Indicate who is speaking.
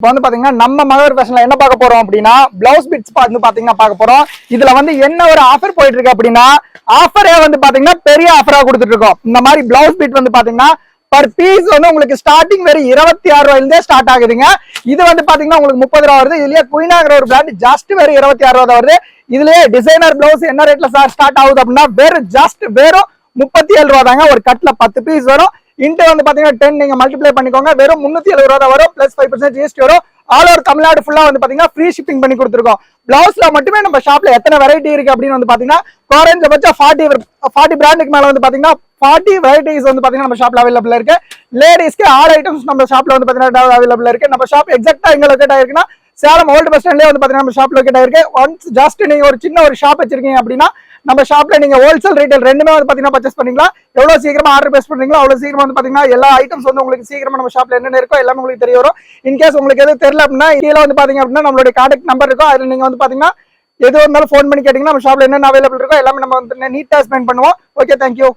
Speaker 1: இப்போ வந்து பாத்தீங்கன்னா நம்ம மகர் ஃபேஷன்ல என்ன பார்க்க போறோம் அப்படின்னா பிளவுஸ் பிட்ஸ் வந்து பாத்தீங்கன்னா பார்க்க போறோம். இதுல வந்து என்ன ஒரு ஆஃபர் போயிட்டு இருக்கு அப்படின்னா ஆஃபரே வந்து பாத்தீங்கன்னா பெரிய ஆஃபரா கொடுத்துட்டு இருக்கோம். இந்த மாதிரி பிளவுஸ் பிட் வந்து பாத்தீங்கன்னா பர் பீஸ் வந்து உங்களுக்கு ஸ்டார்டிங் வெறும் 26 ரூபாயிலிருந்தே ஸ்டார்ட் ஆகுதுங்க. இது வந்து பாத்தீங்கன்னா உங்களுக்கு 30 ரூபா வருது. இதுலயே குயினாங்கிற ஒரு பிராண்ட் ஜஸ்ட் வெறும் 26 ரூபா வருது. இதுலயே டிசைனர் பிளவுஸ் என்ன ரேட்ல சார் ஸ்டார்ட் ஆகுது அப்படின்னா வெறும் 37 ரூபா தாங்க. ஒரு கட்ல 10 பீஸ் வரும். இன்ட்டு வந்து பாத்தீங்கன்னா 10 நீங்க மல்டிப்ளை பண்ணிக்கோங்க. வெறும் 370 ரூபா தான் வரும். பிளஸ் 5% ஜிஎஸ்டி வரும். ஆல் ஓவர் தமிழ்நாடு ஃபுல்லா வந்து பாத்தீங்கன்னா ஃப்ரீ ஷிப்பிங் பண்ணி கொடுத்துருக்கோம். பிளவுஸ்ல மட்டுமே நம்ம ஷாப்ல எத்தனை வெரைட்டி இருக்கு அப்படின்னு வந்து பாத்தீங்கன்னா குறைஞ்சபட்சம் 40 பிராண்டுக்கு மேல வந்து பாத்தீங்கன்னா 40 வெரைட்டிஸ் வந்து பாத்தீங்கன்னா நம்ம ஷாப்ல அவைலபிள் இருக்கு. லேடிஸ்க்கு 6 ஐட்டம்ஸ் நம்ம ஷாப்ல வந்து பாத்தீங்கன்னா அவைலபிள் இருக்கு. நம்ம ஷாப் எக்ஸாக்டா எங்க லொகேட் ஆயிருக்குன்னா சேலம் ஓல்டு பஸ் ஸ்டாண்ட்லயே வந்து பாத்தீங்கன்னா நம்ம ஷாப் லொகேட் ஆயிருக்கு. ஒன்ஸ் ஜஸ்ட் நீங்க ஒரு சின்ன ஒரு ஷாப் வச்சிருக்கீங்க அப்படின்னா நம்ம ஷாப்ல நீங்க ஹோல்சேல் ரீட்டைல் ரெண்டுமே வந்து பாத்தீங்கன்னா பர்ச்சேஸ் பண்ணிக்கலாம். எவ்வளவு சீக்கிரமா ஆர்டர் பேஸ் பண்றீங்களோ அவ்வளவு சீக்கிரமா வந்து பாத்தீங்கன்னா எல்லா ஐட்டம்ஸ் வந்து உங்களுக்கு சீக்கிரமா நம்ம ஷாப்ல என்னென்ன இருக்கோ எல்லாமே உங்களுக்கு தெரிய வரும். இன்கேஸ் உங்களுக்கு எதுவும் தெரியல அப்படின்னா கீழே வந்து பாத்தீங்க அப்படின்னா நம்மளுடைய கான்டாக்ட் நம்பர் இருக்கும். அதுல நீங்க வந்து பாத்தீங்கன்னா எது இருந்தாலும் ஃபோன் பண்ணி கேட்டீங்கன்னா நம்ம ஷாப்ல என்னென்ன அவைலபிள் இருக்கோ எல்லாமே நம்ம வந்து நீட்டா எக்ஸ்பிளைன் பண்ணுவோம். Okay, thank you.